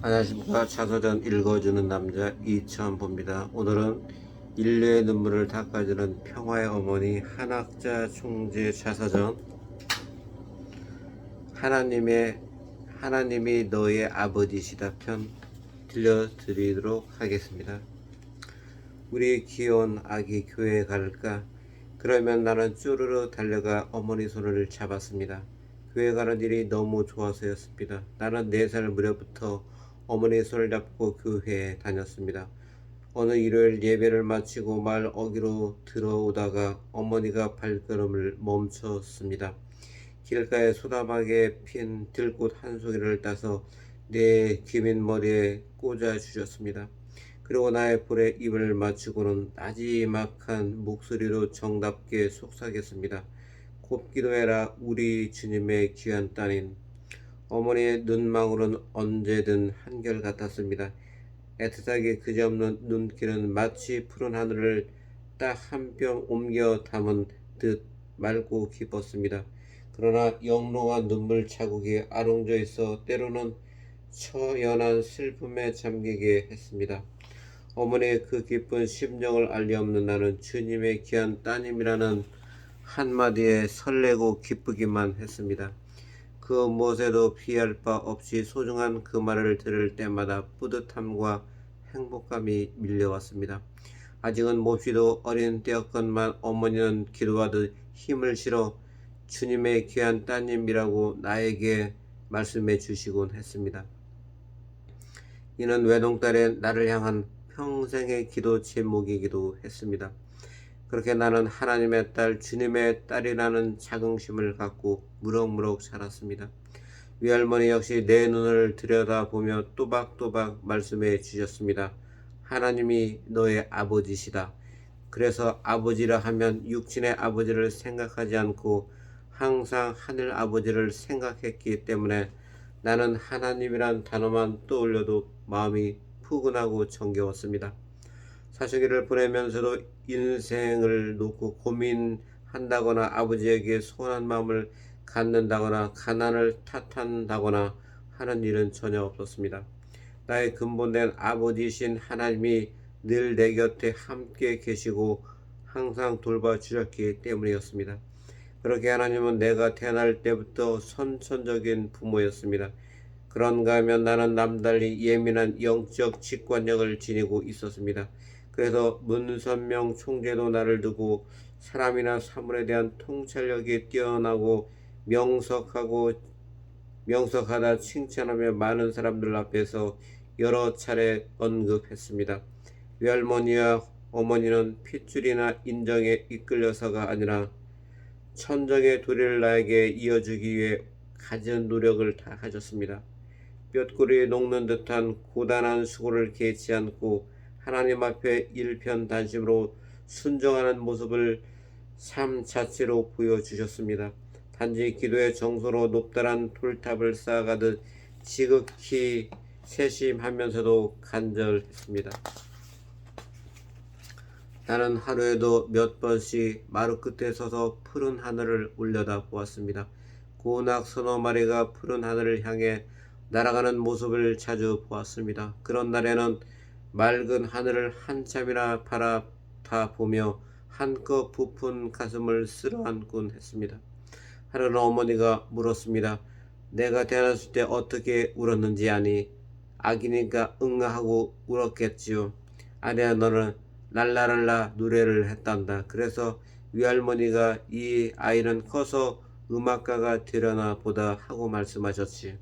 안녕하십니까. 자서전 읽어주는 남자 이천보입니다. 오늘은 인류의 눈물을 닦아주는 평화의 어머니 한학자 총재 자서전 하나님이 너의 아버지시다 편 들려드리도록 하겠습니다. 우리 귀여운 아기 교회에 갈까? 그러면 나는 쭈르르 달려가 어머니 손을 잡았습니다. 교회 가는 일이 너무 좋아서였습니다. 나는 4살 무렵부터 어머니 손을 잡고 교회에 다녔습니다. 어느 일요일 예배를 마치고 말 어기로 들어오다가 어머니가 발걸음을 멈췄습니다. 길가에 소담하게 핀 들꽃 한 송이를 따서 내 기민 머리에 꽂아 주셨습니다. 그리고 나의 볼에 입을 맞추고는 나지막한 목소리로 정답게 속삭였습니다. 곱기도해라 우리 주님의 귀한 따님. 어머니의 눈망울은 언제든 한결같았습니다. 애틋하게 그지없는 눈길은 마치 푸른 하늘을 딱 한 뼘 옮겨 담은 듯 맑고 깊었습니다. 그러나 영롱한 눈물 자국이 아롱져 있어 때로는 처연한 슬픔에 잠기게 했습니다. 어머니의 그 기쁜 심정을 알리 없는 나는 주님의 귀한 따님이라는 한마디에 설레고 기쁘기만 했습니다. 그 무엇에도 비할 바 없이 소중한 그 말을 들을 때마다 뿌듯함과 행복감이 밀려왔습니다. 아직은 몹시도 어린 때였건만 어머니는 기도하듯 힘을 실어 주님의 귀한 따님이라고 나에게 말씀해 주시곤 했습니다. 이는 외동딸의 나를 향한 평생의 기도 제목이기도 했습니다. 그렇게 나는 하나님의 딸, 주님의 딸이라는 자긍심을 갖고 무럭무럭 자랐습니다. 외할머니 역시 내 눈을 들여다보며 또박또박 말씀해 주셨습니다. 하나님이 너의 아버지시다. 그래서 아버지라 하면 육신의 아버지를 생각하지 않고 항상 하늘 아버지를 생각했기 때문에 나는 하나님이란 단어만 떠올려도 마음이 푸근하고 정겨웠습니다. 사춘기를 보내면서도 인생을 놓고 고민한다거나 아버지에게 서운한 마음을 갖는다거나 가난을 탓한다거나 하는 일은 전혀 없었습니다. 나의 근본된 아버지이신 하나님이 늘 내 곁에 함께 계시고 항상 돌봐주셨기 때문이었습니다. 그렇게 하나님은 내가 태어날 때부터 선천적인 부모였습니다. 그런가 하면 나는 남달리 예민한 영적 직관력을 지니고 있었습니다. 그래서 문선명 총재도 나를 두고 사람이나 사물에 대한 통찰력이 뛰어나고 명석하다 칭찬하며 많은 사람들 앞에서 여러 차례 언급했습니다. 외할머니와 어머니는 핏줄이나 인정에 이끌려서가 아니라 천정의 도리를 나에게 이어주기 위해 가진 노력을 다 하셨습니다. 뼈꼬리에 녹는 듯한 고단한 수고를 개치 않고 하나님 앞에 일편단심으로 순종하는 모습을 삶 자체로 보여주셨습니다. 단지 기도의 정서로 높다란 돌탑을 쌓아가듯 지극히 세심하면서도 간절했습니다. 나는 하루에도 몇 번씩 마루 끝에 서서 푸른 하늘을 올려다 보았습니다. 고낙 서너 마리가 푸른 하늘을 향해 날아가는 모습을 자주 보았습니다. 그런 날에는 맑은 하늘을 한참이나 바라다 보며 한껏 부푼 가슴을 쓸어안곤 했습니다. 하루는 어머니가 물었습니다. 내가 태어났을 때 어떻게 울었는지 아니? 아기니까 응하고 울었겠지요. 아니야, 너는 랄라랄라 노래를 했단다. 그래서 외할머니가 이 아이는 커서 음악가가 되려나 보다 하고 말씀하셨지.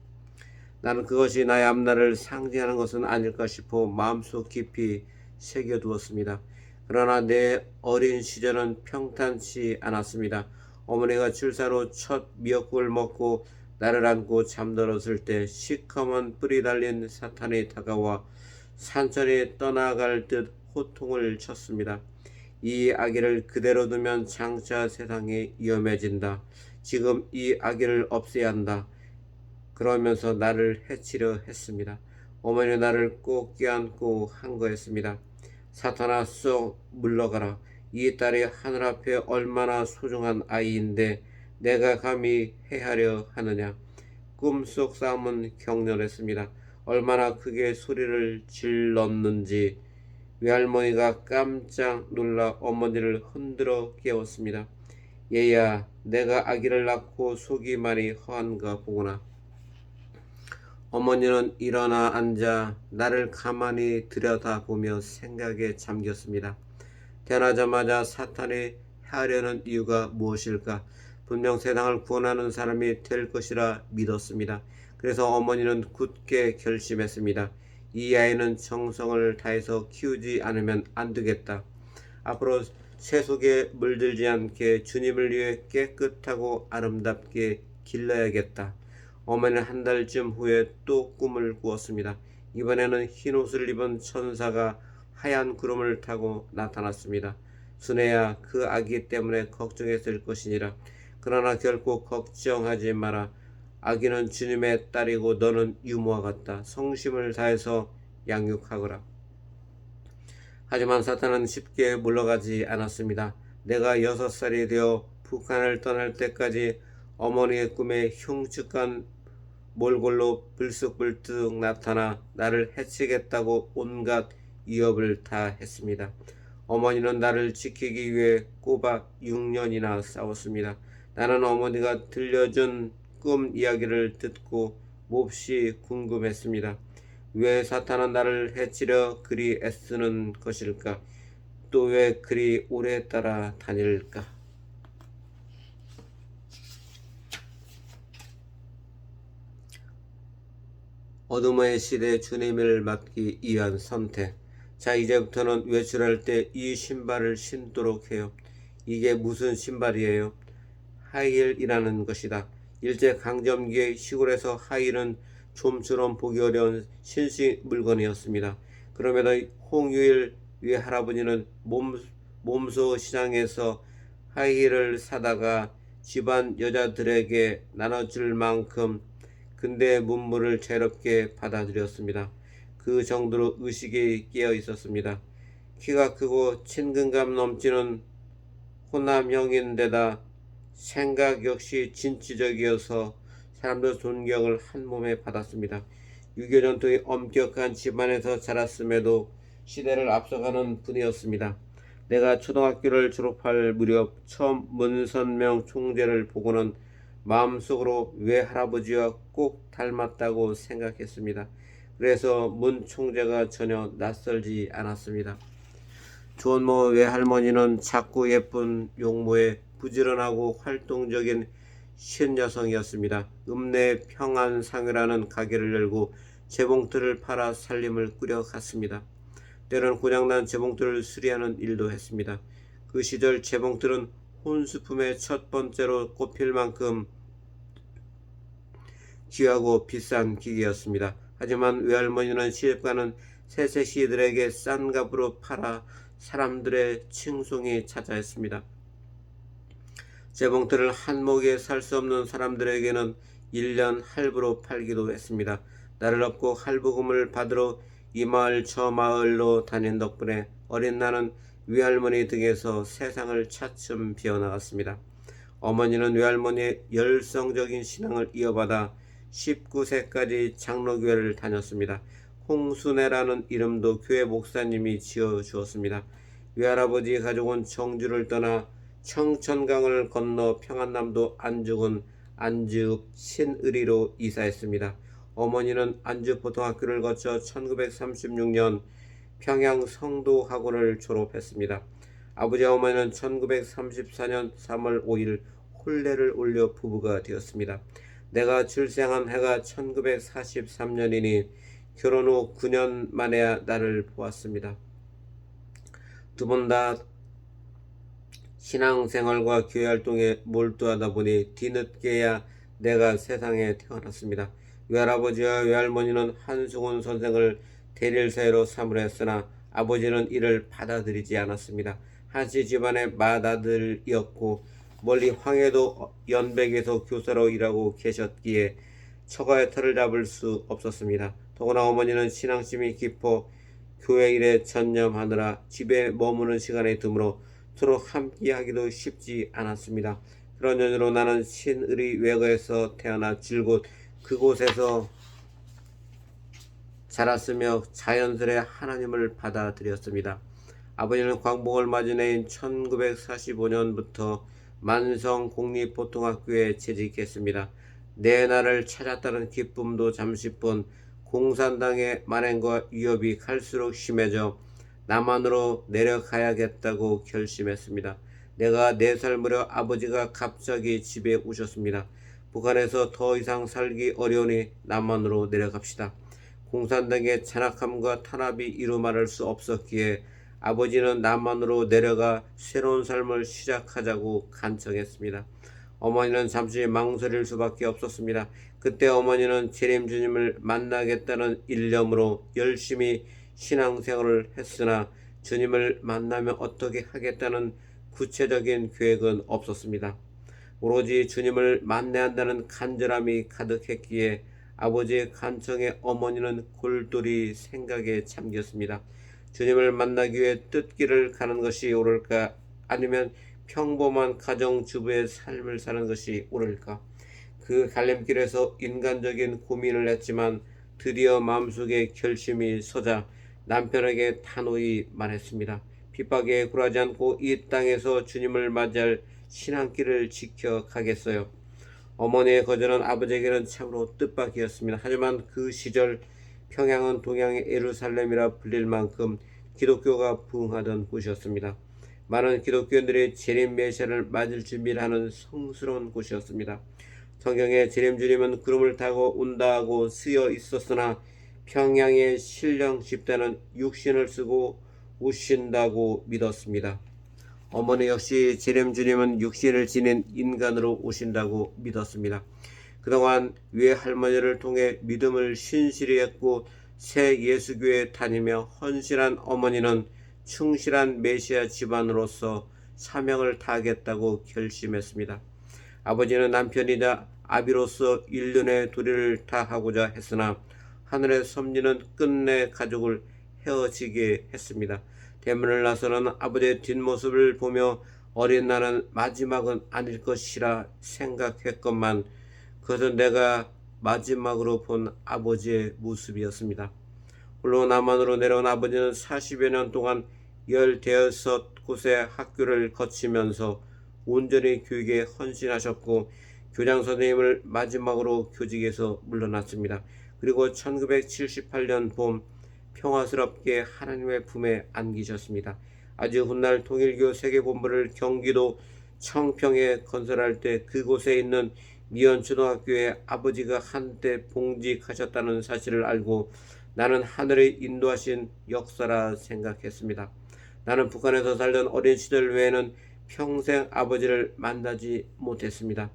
나는 그것이 나의 앞날을 상징하는 것은 아닐까 싶어 마음속 깊이 새겨두었습니다. 그러나 내 어린 시절은 평탄치 않았습니다. 어머니가 출사로 첫 미역국을 먹고 나를 안고 잠들었을 때 시커먼 뿔이 달린 사탄이 다가와 산천이 떠나갈 듯 호통을 쳤습니다. 이 아기를 그대로 두면 장차 세상이 위험해진다. 지금 이 아기를 없애야 한다. 그러면서 나를 해치려 했습니다. 어머니는 나를 꼭 껴안고 한거했습니다. 사탄아 쏙 물러가라. 이 딸이 하늘 앞에 얼마나 소중한 아이인데 내가 감히 해하려 하느냐. 꿈속 싸움은 격렬했습니다. 얼마나 크게 소리를 질렀는지 외할머니가 깜짝 놀라 어머니를 흔들어 깨웠습니다. 얘야, 내가 아기를 낳고 속이 많이 허한가 보구나. 어머니는 일어나 앉아 나를 가만히 들여다보며 생각에 잠겼습니다. 태어나자마자 사탄이 하려는 이유가 무엇일까? 분명 세상을 구원하는 사람이 될 것이라 믿었습니다. 그래서 어머니는 굳게 결심했습니다. 이 아이는 정성을 다해서 키우지 않으면 안 되겠다. 앞으로 세속에 물들지 않게 주님을 위해 깨끗하고 아름답게 길러야겠다. 어머니는 한 달쯤 후에 또 꿈을 꾸었습니다. 이번에는 흰 옷을 입은 천사가 하얀 구름을 타고 나타났습니다. 순애야, 그 아기 때문에 걱정했을 것이니라. 그러나 결코 걱정하지 마라. 아기는 주님의 딸이고 너는 유모와 같다. 성심을 다해서 양육하거라. 하지만 사탄은 쉽게 물러가지 않았습니다. 내가 6살이 되어 북한을 떠날 때까지 어머니의 꿈에 흉측한 몰골로 불쑥불쑥 나타나 나를 해치겠다고 온갖 위협을 다 했습니다. 어머니는 나를 지키기 위해 꼬박 6년이나 싸웠습니다. 나는 어머니가 들려준 꿈 이야기를 듣고 몹시 궁금했습니다. 왜 사탄은 나를 해치려 그리 애쓰는 것일까? 또 왜 그리 오래 따라 다닐까? 어둠의 시대 주님을 맡기 위한 선택. 자, 이제부터는 외출할 때 이 신발을 신도록 해요. 이게 무슨 신발이에요? 하이힐이라는 것이다. 일제강점기의 시골에서 하이힐은 좀처럼 보기 어려운 신식 물건이었습니다. 그럼에도 홍유일 외할아버지는 몸소 시장에서 하이힐을 사다가 집안 여자들에게 나눠줄 만큼 근대 문물을 자유롭게 받아들였습니다. 그 정도로 의식이 깨어 있었습니다. 키가 크고 친근감 넘치는 호남형인데다 생각 역시 진취적이어서 사람들 존경을 한 몸에 받았습니다. 유교 전통이 엄격한 집안에서 자랐음에도 시대를 앞서가는 분이었습니다. 내가 초등학교를 졸업할 무렵 처음 문선명 총재를 보고는 마음속으로 외할아버지와 꼭 닮았다고 생각했습니다. 그래서 문 총재가 전혀 낯설지 않았습니다. 조모 외할머니는 작고 예쁜 용모에 부지런하고 활동적인 신여성이었습니다. 읍내 평안상이라는 가게를 열고 재봉틀을 팔아 살림을 꾸려갔습니다. 때로는 고장난 재봉틀을 수리하는 일도 했습니다. 그 시절 재봉틀은 혼수품의 첫 번째로 꼽힐 만큼 귀하고 비싼 기계였습니다. 하지만 외할머니는 시집가는 새새시들에게 싼 값으로 팔아 사람들의 칭송이 자자했습니다. 재봉틀을 한 목에 살 수 없는 사람들에게는 1년 할부로 팔기도 했습니다. 나를 업고 할부금을 받으러 이 마을 저 마을로 다닌 덕분에 어린 나는 외할머니 등에서 세상을 차츰 비워나갔습니다. 어머니는 외할머니의 열성적인 신앙을 이어받아 19세까지 장로교회를 다녔습니다. 홍순애라는 이름도 교회 목사님이 지어주었습니다. 외할아버지 가족은 청주를 떠나 청천강을 건너 평안남도 안중군 안주읍 신의리로 이사했습니다. 어머니는 안주고등학교를 거쳐 1936년 평양 성도학원을 졸업했습니다. 아버지와 어머니는 1934년 3월 5일 혼례를 올려 부부가 되었습니다. 내가 출생한 해가 1943년이니 결혼 후 9년 만에야 나를 보았습니다. 두 분 다 신앙생활과 교회활동에 몰두하다 보니 뒤늦게야 내가 세상에 태어났습니다. 외할아버지와 외할머니는 한승훈 선생을 대릴사회로 삼으려 했으나 아버지는 이를 받아들이지 않았습니다. 한씨 집안의 맏아들이었고 멀리 황해도 연백에서 교사로 일하고 계셨기에 처가의 털을 잡을 수 없었습니다. 더구나 어머니는 신앙심이 깊어 교회 일에 전념하느라 집에 머무는 시간이 드물어 서로 함께하기도 쉽지 않았습니다. 그런 연유로 나는 신의리 외거에서 태어나 줄곧 그곳에서 자랐으며 자연스레 하나님을 받아들였습니다. 아버지는 광복을 맞은 해인 1945년부터 만성 공립보통학교에 재직했습니다. 내 나라를 찾았다는 기쁨도 잠시뿐 공산당의 만행과 위협이 갈수록 심해져 남한으로 내려가야겠다고 결심했습니다. 내가 4살 무렵 아버지가 갑자기 집에 오셨습니다. 북한에서 더 이상 살기 어려우니 남한으로 내려갑시다. 공산당의 잔악함과 탄압이 이루 말할 수 없었기에 아버지는 남한으로 내려가 새로운 삶을 시작하자고 간청했습니다. 어머니는 잠시 망설일 수밖에 없었습니다. 그때 어머니는 재림 주님을 만나겠다는 일념으로 열심히 신앙생활을 했으나 주님을 만나면 어떻게 하겠다는 구체적인 계획은 없었습니다. 오로지 주님을 만나야 한다는 간절함이 가득했기에 아버지의 간청에 어머니는 골똘히 생각에 잠겼습니다. 주님을 만나기 위해 뜻길을 가는 것이 옳을까? 아니면 평범한 가정주부의 삶을 사는 것이 옳을까? 그 갈림길에서 인간적인 고민을 했지만 드디어 마음속에 결심이 서자 남편에게 단호히 말했습니다. 핍박에 굴하지 않고 이 땅에서 주님을 맞이할 신앙길을 지켜가겠어요. 어머니의 거절은 아버지에게는 참으로 뜻밖이었습니다. 하지만 그 시절 평양은 동양의 예루살렘이라 불릴 만큼 기독교가 부흥하던 곳이었습니다. 많은 기독교인들이 재림 메시아를 맞을 준비를 하는 성스러운 곳이었습니다. 성경에 재림 주님은 구름을 타고 온다고 쓰여 있었으나 평양의 신령 집단은 육신을 쓰고 오신다고 믿었습니다. 어머니 역시 재림 주님은 육신을 지닌 인간으로 오신다고 믿었습니다. 그동안 외할머니를 통해 믿음을 신실히 했고 새 예수교에 다니며 헌신한 어머니는 충실한 메시아 집안으로서 사명을 다하겠다고 결심했습니다. 아버지는 남편이자 아비로서 인륜의 도리를 다하고자 했으나 하늘의 섭리는 끝내 가족을 헤어지게 했습니다. 대문을 나서는 아버지의 뒷모습을 보며 어린 나는 마지막은 아닐 것이라 생각했건만 그것은 내가 마지막으로 본 아버지의 모습이었습니다. 홀로 남한으로 내려온 아버지는 40여 년 동안 15곳의 학교를 거치면서 온전히 교육에 헌신하셨고 교장 선생님을 마지막으로 교직에서 물러났습니다. 그리고 1978년 봄 평화스럽게 하나님의 품에 안기셨습니다. 아주 훗날 통일교 세계본부를 경기도 청평에 건설할 때 그곳에 있는 미연초등학교에 아버지가 한때 봉직하셨다는 사실을 알고 나는 하늘의 인도하신 역사라 생각했습니다. 나는 북한에서 살던 어린 시절 외에는 평생 아버지를 만나지 못했습니다.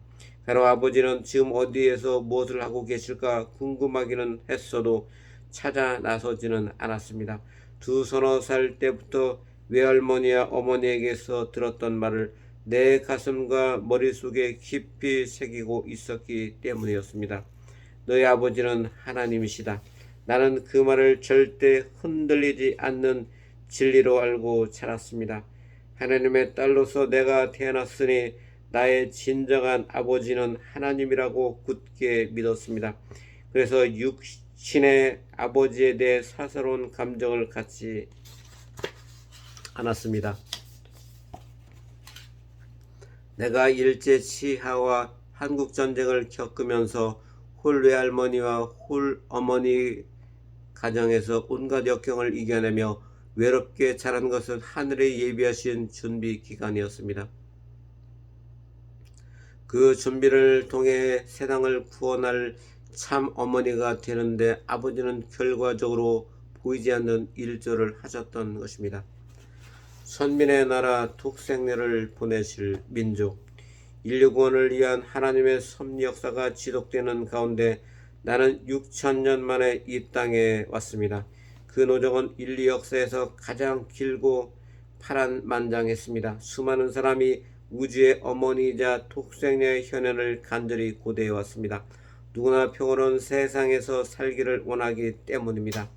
가로 아버지는 지금 어디에서 무엇을 하고 계실까 궁금하기는 했어도 찾아 나서지는 않았습니다. 서너 살 때부터 외할머니와 어머니에게서 들었던 말을 내 가슴과 머릿속에 깊이 새기고 있었기 때문이었습니다. 너희 아버지는 하나님이시다. 나는 그 말을 절대 흔들리지 않는 진리로 알고 자랐습니다. 하나님의 딸로서 내가 태어났으니 나의 진정한 아버지는 하나님이라고 굳게 믿었습니다. 그래서 육신의 아버지에 대해 사사로운 감정을 갖지 않았습니다. 내가 일제치하와 한국전쟁을 겪으면서 홀 외할머니와 홀 어머니 가정에서 온갖 역경을 이겨내며 외롭게 자란 것은 하늘의 예비하신 준비 기간이었습니다. 그 준비를 통해 세상을 구원할 참 어머니가 되는데 아버지는 결과적으로 보이지 않는 일조를 하셨던 것입니다. 선민의 나라 독생녀를 보내실 민족, 인류 구원을 위한 하나님의 섭리 역사가 지속되는 가운데 나는 6,000년 만에 이 땅에 왔습니다. 그 노정은 인류 역사에서 가장 길고 파란만장했습니다. 수많은 사람이 우주의 어머니이자 독생녀의 현현을 간절히 고대해 왔습니다. 누구나 평화로운 세상에서 살기를 원하기 때문입니다.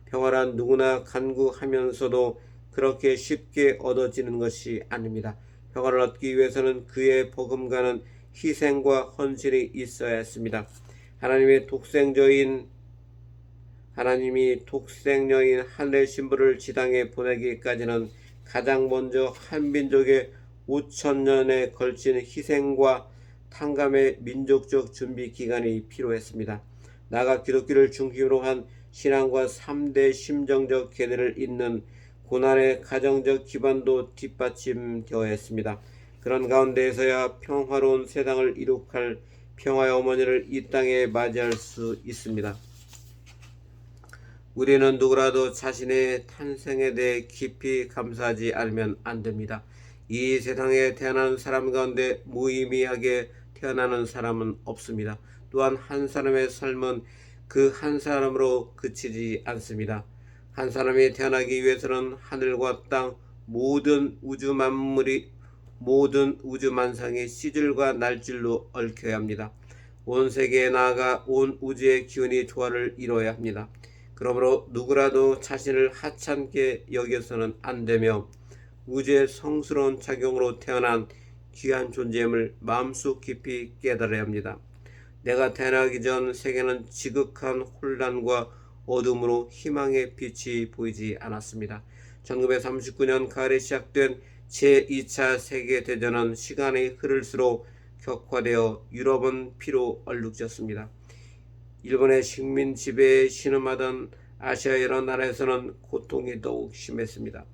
평화란 누구나 간구하면서도 그렇게 쉽게 얻어지는 것이 아닙니다. 평화를 얻기 위해서는 그의 복음과는 희생과 헌신이 있어야 했습니다. 하나님의 독생자인 하나님이 독생녀인 하늘의 신부를 지당에 보내기까지는 가장 먼저 한 민족의 5,000년에 걸친 희생과 탕감의 민족적 준비 기간이 필요했습니다. 나아가 기독교를 중심으로 한 신앙과 3대 심정적 계대를 잇는 고난의 가정적 기반도 뒷받침되어야 했습니다. 그런 가운데에서야 평화로운 세상을 이룩할 평화의 어머니를 이 땅에 맞이할 수 있습니다. 우리는 누구라도 자신의 탄생에 대해 깊이 감사하지 않으면 안 됩니다. 이 세상에 태어난 사람 가운데 무의미하게 태어나는 사람은 없습니다. 또한 한 사람의 삶은 그 한 사람으로 그치지 않습니다. 한 사람이 태어나기 위해서는 하늘과 땅 모든 우주 만상이 씨줄과 날줄로 얽혀야 합니다. 온 세계에 나아가 온 우주의 기운이 조화를 이뤄야 합니다. 그러므로 누구라도 자신을 하찮게 여겨서는 안 되며 우주의 성스러운 작용으로 태어난 귀한 존재임을 마음속 깊이 깨달아야 합니다. 내가 태어나기 전 세계는 지극한 혼란과 어둠으로 희망의 빛이 보이지 않았습니다. 1939년 가을에 시작된 제2차 세계대전은 시간이 흐를수록 격화되어 유럽은 피로 얼룩졌습니다. 일본의 식민 지배에 신음하던 아시아 여러 나라에서는 고통이 더욱 심했습니다.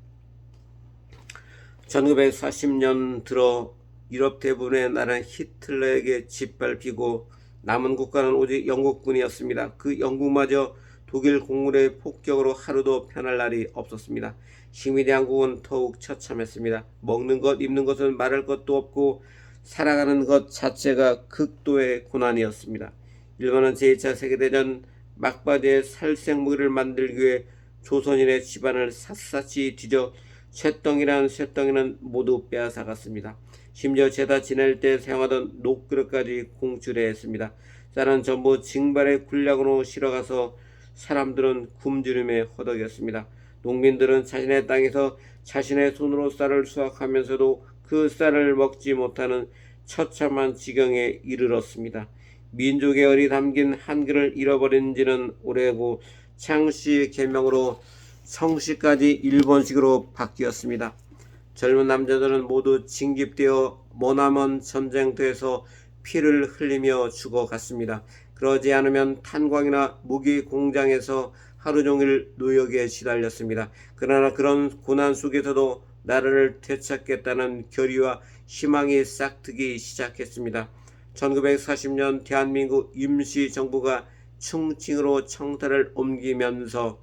1940년 들어 유럽 대부분의 나라는 히틀러에게 짓밟히고 남은 국가는 오직 영국뿐이었습니다. 그 영국마저 독일 공군의 폭격으로 하루도 편할 날이 없었습니다. 식민지 양국은 더욱 처참했습니다. 먹는 것, 입는 것은 말할 것도 없고 살아가는 것 자체가 극도의 고난이었습니다. 일본은 제2차 세계대전 막바지에 살생무기를 만들기 위해 조선인의 집안을 샅샅이 뒤져 쇳덩이란 쇳덩이는 모두 빼앗아갔습니다. 심지어 제사 지낼 때 사용하던 녹그릇까지 공출해 했습니다. 쌀은 전부 징발의 군량으로 실어가서 사람들은 굶주림에 허덕였습니다. 농민들은 자신의 땅에서 자신의 손으로 쌀을 수확하면서도 그 쌀을 먹지 못하는 처참한 지경에 이르렀습니다. 민족의 열이 담긴 한글을 잃어버린 지는 오래고 창씨 계명으로 성씨까지 일본식으로 바뀌었습니다. 젊은 남자들은 모두 징집되어 머나먼 전쟁터에서 피를 흘리며 죽어갔습니다. 그러지 않으면 탄광이나 무기 공장에서 하루 종일 노역에 시달렸습니다. 그러나 그런 고난 속에서도 나라를 되찾겠다는 결의와 희망이 싹트기 시작했습니다. 1940년 대한민국 임시정부가 충칭으로 청사를 옮기면서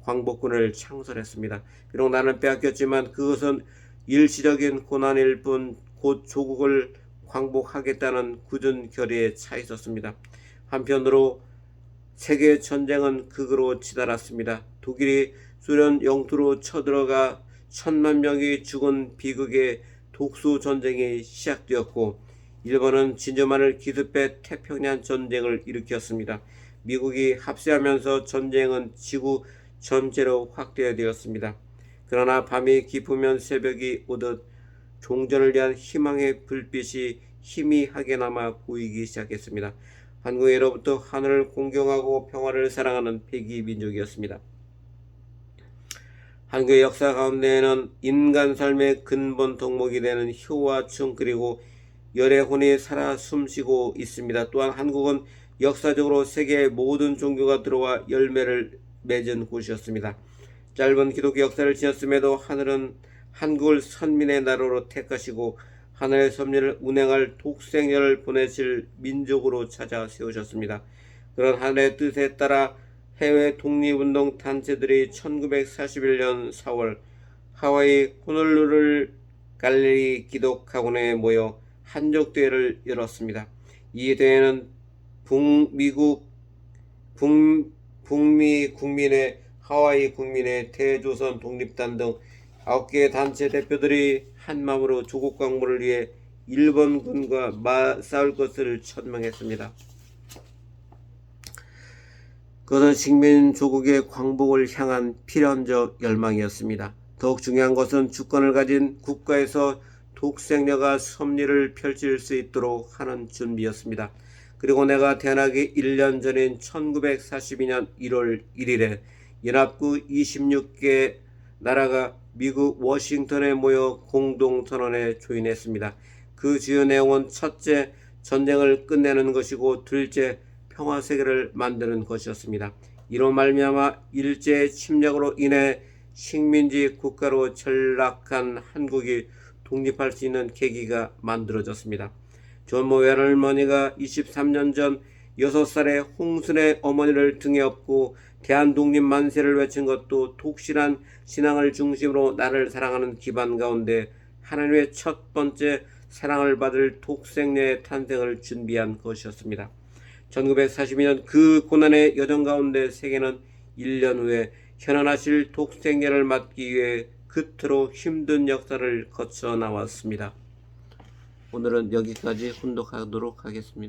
광복군을 창설했습니다. 비록 나는 빼앗겼지만 그것은 일시적인 고난일 뿐 곧 조국을 광복하겠다는 굳은 결의에 차 있었습니다. 한편으로 세계 전쟁은 극으로 치달았습니다. 독일이 소련 영토로 쳐들어가 1,000만 명이 죽은 비극의 독수 전쟁이 시작되었고 일본은 진저만을 기습해 태평양 전쟁을 일으켰습니다. 미국이 합세하면서 전쟁은 지구 전체로 확대되었습니다. 그러나 밤이 깊으면 새벽이 오듯 종전을 위한 희망의 불빛이 희미하게나마 보이기 시작했습니다. 한국은 예로부터 하늘을 공경하고 평화를 사랑하는 백이 민족이었습니다. 한국의 역사 가운데에는 인간 삶의 근본 덕목이 되는 효와 충 그리고 열의 혼이 살아 숨쉬고 있습니다. 또한 한국은 역사적으로 세계의 모든 종교가 들어와 열매를 맺은 곳이었습니다. 짧은 기독교 역사를 지녔음에도 하늘은 한국을 선민의 나라로 택하시고 하늘의 섭리를 운행할 독생녀를 보내실 민족으로 찾아 세우셨습니다. 그런 하늘의 뜻에 따라 해외 독립운동 단체들이 1941년 4월 하와이 호놀룰루 갈릴리 기독학원에 모여 한족대회를 열었습니다. 이 대회는 북미 국민회, 하와이 국민회, 대조선 독립단 등 9개의 단체 대표들이 한마음으로 조국 광복을 위해 일본군과 싸울 것을 천명했습니다. 그것은 식민 조국의 광복을 향한 필연적 열망이었습니다. 더욱 중요한 것은 주권을 가진 국가에서 독생녀가 섭리를 펼칠 수 있도록 하는 준비였습니다. 그리고 내가 태어나기 1년 전인 1942년 1월 1일에 연합국 26개 나라가 미국 워싱턴에 모여 공동선언에 조인했습니다. 그 주요 내용은 첫째, 전쟁을 끝내는 것이고 둘째, 평화세계를 만드는 것이었습니다. 이로 말미암아 일제의 침략으로 인해 식민지 국가로 전락한 한국이 독립할 수 있는 계기가 만들어졌습니다. 존모 외할머니가 23년 전 6살의 홍순의 어머니를 등에 업고 대한독립 만세를 외친 것도 독실한 신앙을 중심으로 나를 사랑하는 기반 가운데 하나님의 첫 번째 사랑을 받을 독생녀의 탄생을 준비한 것이었습니다. 1942년 그 고난의 여정 가운데 세계는 1년 후에 현안하실 독생녀를 맞기 위해 그토록 힘든 역사를 거쳐 나왔습니다. 오늘은 여기까지 훈독하도록 하겠습니다.